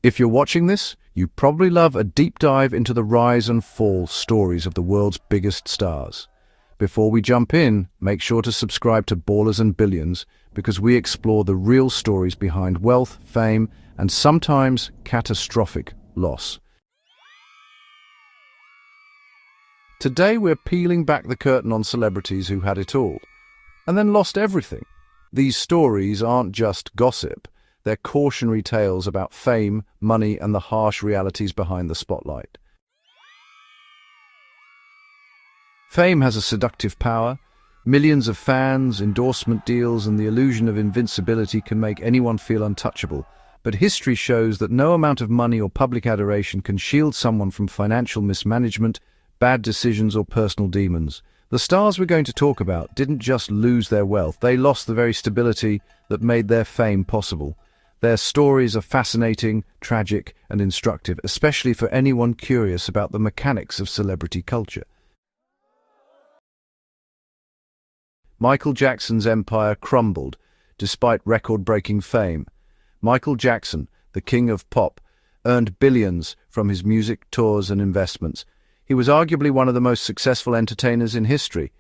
If you're watching this, you probably love a deep dive into the rise and fall stories of the world's biggest stars. Before we jump in, make sure to subscribe to Ballers and Billions because we explore the real stories behind wealth, fame, and sometimes catastrophic loss. Today we're peeling back the curtain on celebrities who had it all, and then lost everything. These stories aren't just gossip, they're cautionary tales about fame, money, and the harsh realities behind the spotlight. Fame has a seductive power. Millions of fans, endorsement deals, and the illusion of invincibility can make anyone feel untouchable. But history shows that no amount of money or public adoration can shield someone from financial mismanagement, bad decisions, or personal demons. The stars we're going to talk about didn't just lose their wealth, they lost the very stability that made their fame possible. Their stories are fascinating, tragic, and instructive, especially for anyone curious about the mechanics of celebrity culture. Michael Jackson's empire crumbled despite record-breaking fame. Michael Jackson, the king of pop, earned billions from his music, tours, and investments. He was arguably one of the most successful entertainers in history.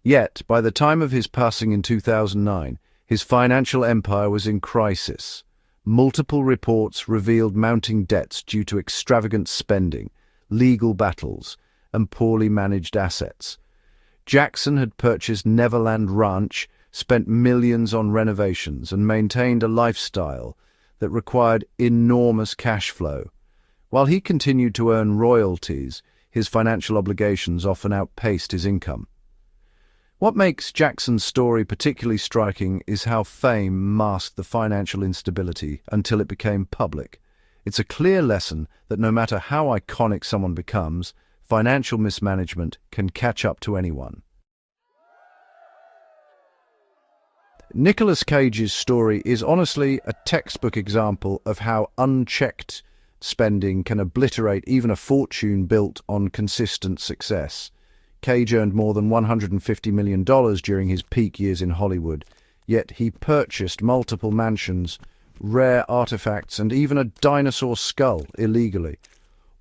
Yet, by the time of his passing in 2009, his financial empire was in crisis. Multiple reports revealed mounting debts due to extravagant spending, legal battles, and poorly managed assets. Jackson had purchased Neverland Ranch, spent millions on renovations, and maintained a lifestyle that required enormous cash flow. While he continued to earn royalties, his financial obligations often outpaced his income. What makes Jackson's story particularly striking is how fame masked the financial instability until it became public. It's a clear lesson that no matter how iconic someone becomes, financial mismanagement can catch up to anyone. Nicolas Cage's story is honestly a textbook example of how unchecked spending can obliterate even a fortune built on consistent success. Cage earned more than $150 million during his peak years in Hollywood, yet he purchased multiple mansions, rare artifacts, and even a dinosaur skull illegally,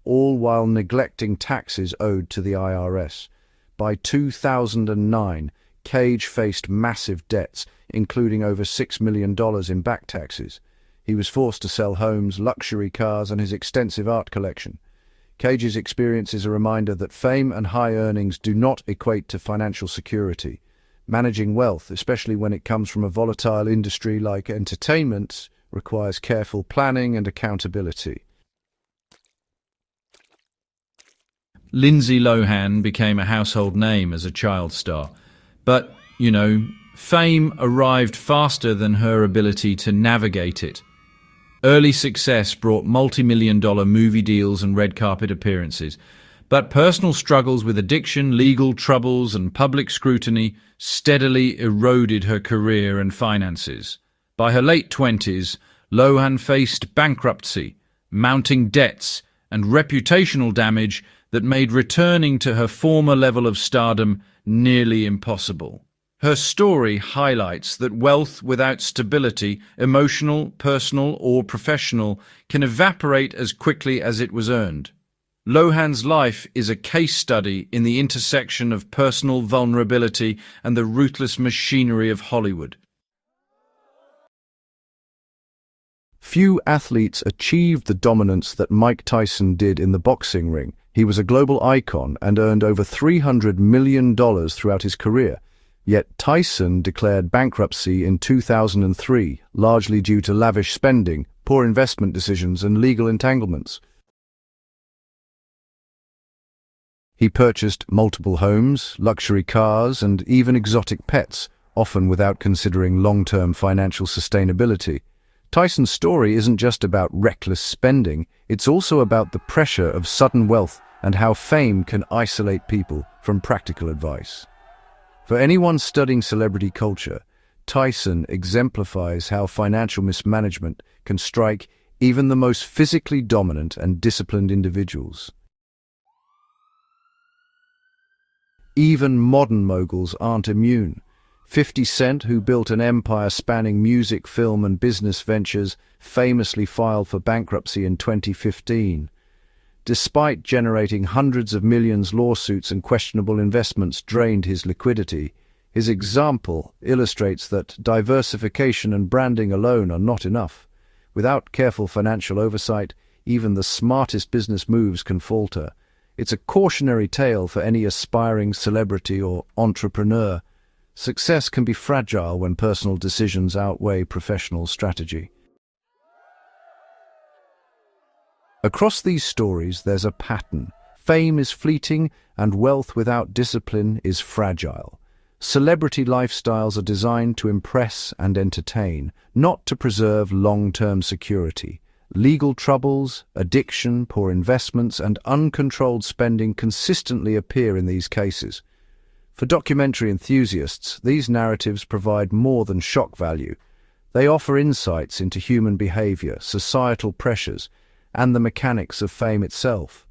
all while neglecting taxes owed to the IRS. By 2009, Cage faced massive debts, including over $6 million in back taxes. He was forced to sell homes, luxury cars, and his extensive art collection. Cage's experience is a reminder that fame and high earnings do not equate to financial security. Managing wealth, especially when it comes from a volatile industry like entertainment, requires careful planning and accountability. Lindsay Lohan became a household name as a child star. But, fame arrived faster than her ability to navigate it. Early success brought multi-million-dollar movie deals and red carpet appearances, but personal struggles with addiction, legal troubles, and public scrutiny steadily eroded her career and finances. By her late 20s, Lohan faced bankruptcy, mounting debts, and reputational damage that made returning to her former level of stardom nearly impossible. Her story highlights that wealth without stability, emotional, personal, or professional, can evaporate as quickly as it was earned. Lohan's life is a case study in the intersection of personal vulnerability and the ruthless machinery of Hollywood. Few athletes achieved the dominance that Mike Tyson did in the boxing ring. He was a global icon and earned over $300 million throughout his career. Yet Tyson declared bankruptcy in 2003, largely due to lavish spending, poor investment decisions, and legal entanglements. He purchased multiple homes, luxury cars, and even exotic pets, often without considering long-term financial sustainability. Tyson's story isn't just about reckless spending, it's also about the pressure of sudden wealth and how fame can isolate people from practical advice. For anyone studying celebrity culture, Tyson exemplifies how financial mismanagement can strike even the most physically dominant and disciplined individuals. Even modern moguls aren't immune. 50 Cent, who built an empire spanning music, film, and business ventures, famously filed for bankruptcy in 2015. Despite generating hundreds of millions, lawsuits and questionable investments drained his liquidity. His example illustrates that diversification and branding alone are not enough. Without careful financial oversight, even the smartest business moves can falter. It's a cautionary tale for any aspiring celebrity or entrepreneur. Success can be fragile when personal decisions outweigh professional strategy. Across these stories, there's a pattern. Fame is fleeting, and wealth without discipline is fragile. Celebrity lifestyles are designed to impress and entertain, not to preserve long-term security. Legal troubles, addiction, poor investments, and uncontrolled spending consistently appear in these cases. For documentary enthusiasts, these narratives provide more than shock value. They offer insights into human behavior, societal pressures, and the mechanics of fame itself.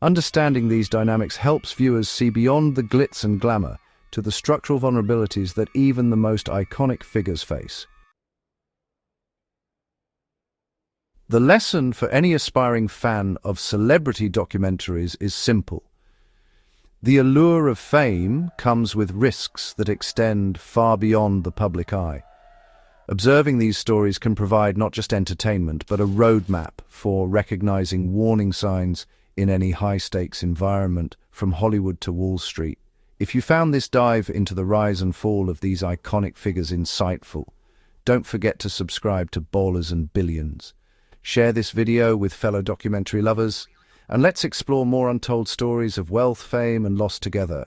Understanding these dynamics helps viewers see beyond the glitz and glamour to the structural vulnerabilities that even the most iconic figures face. The lesson for any aspiring fan of celebrity documentaries is simple. The allure of fame comes with risks that extend far beyond the public eye. Observing these stories can provide not just entertainment, but a roadmap for recognizing warning signs in any high-stakes environment, from Hollywood to Wall Street. If you found this dive into the rise and fall of these iconic figures insightful, don't forget to subscribe to Ballers and Billions. Share this video with fellow documentary lovers, and let's explore more untold stories of wealth, fame, and loss together.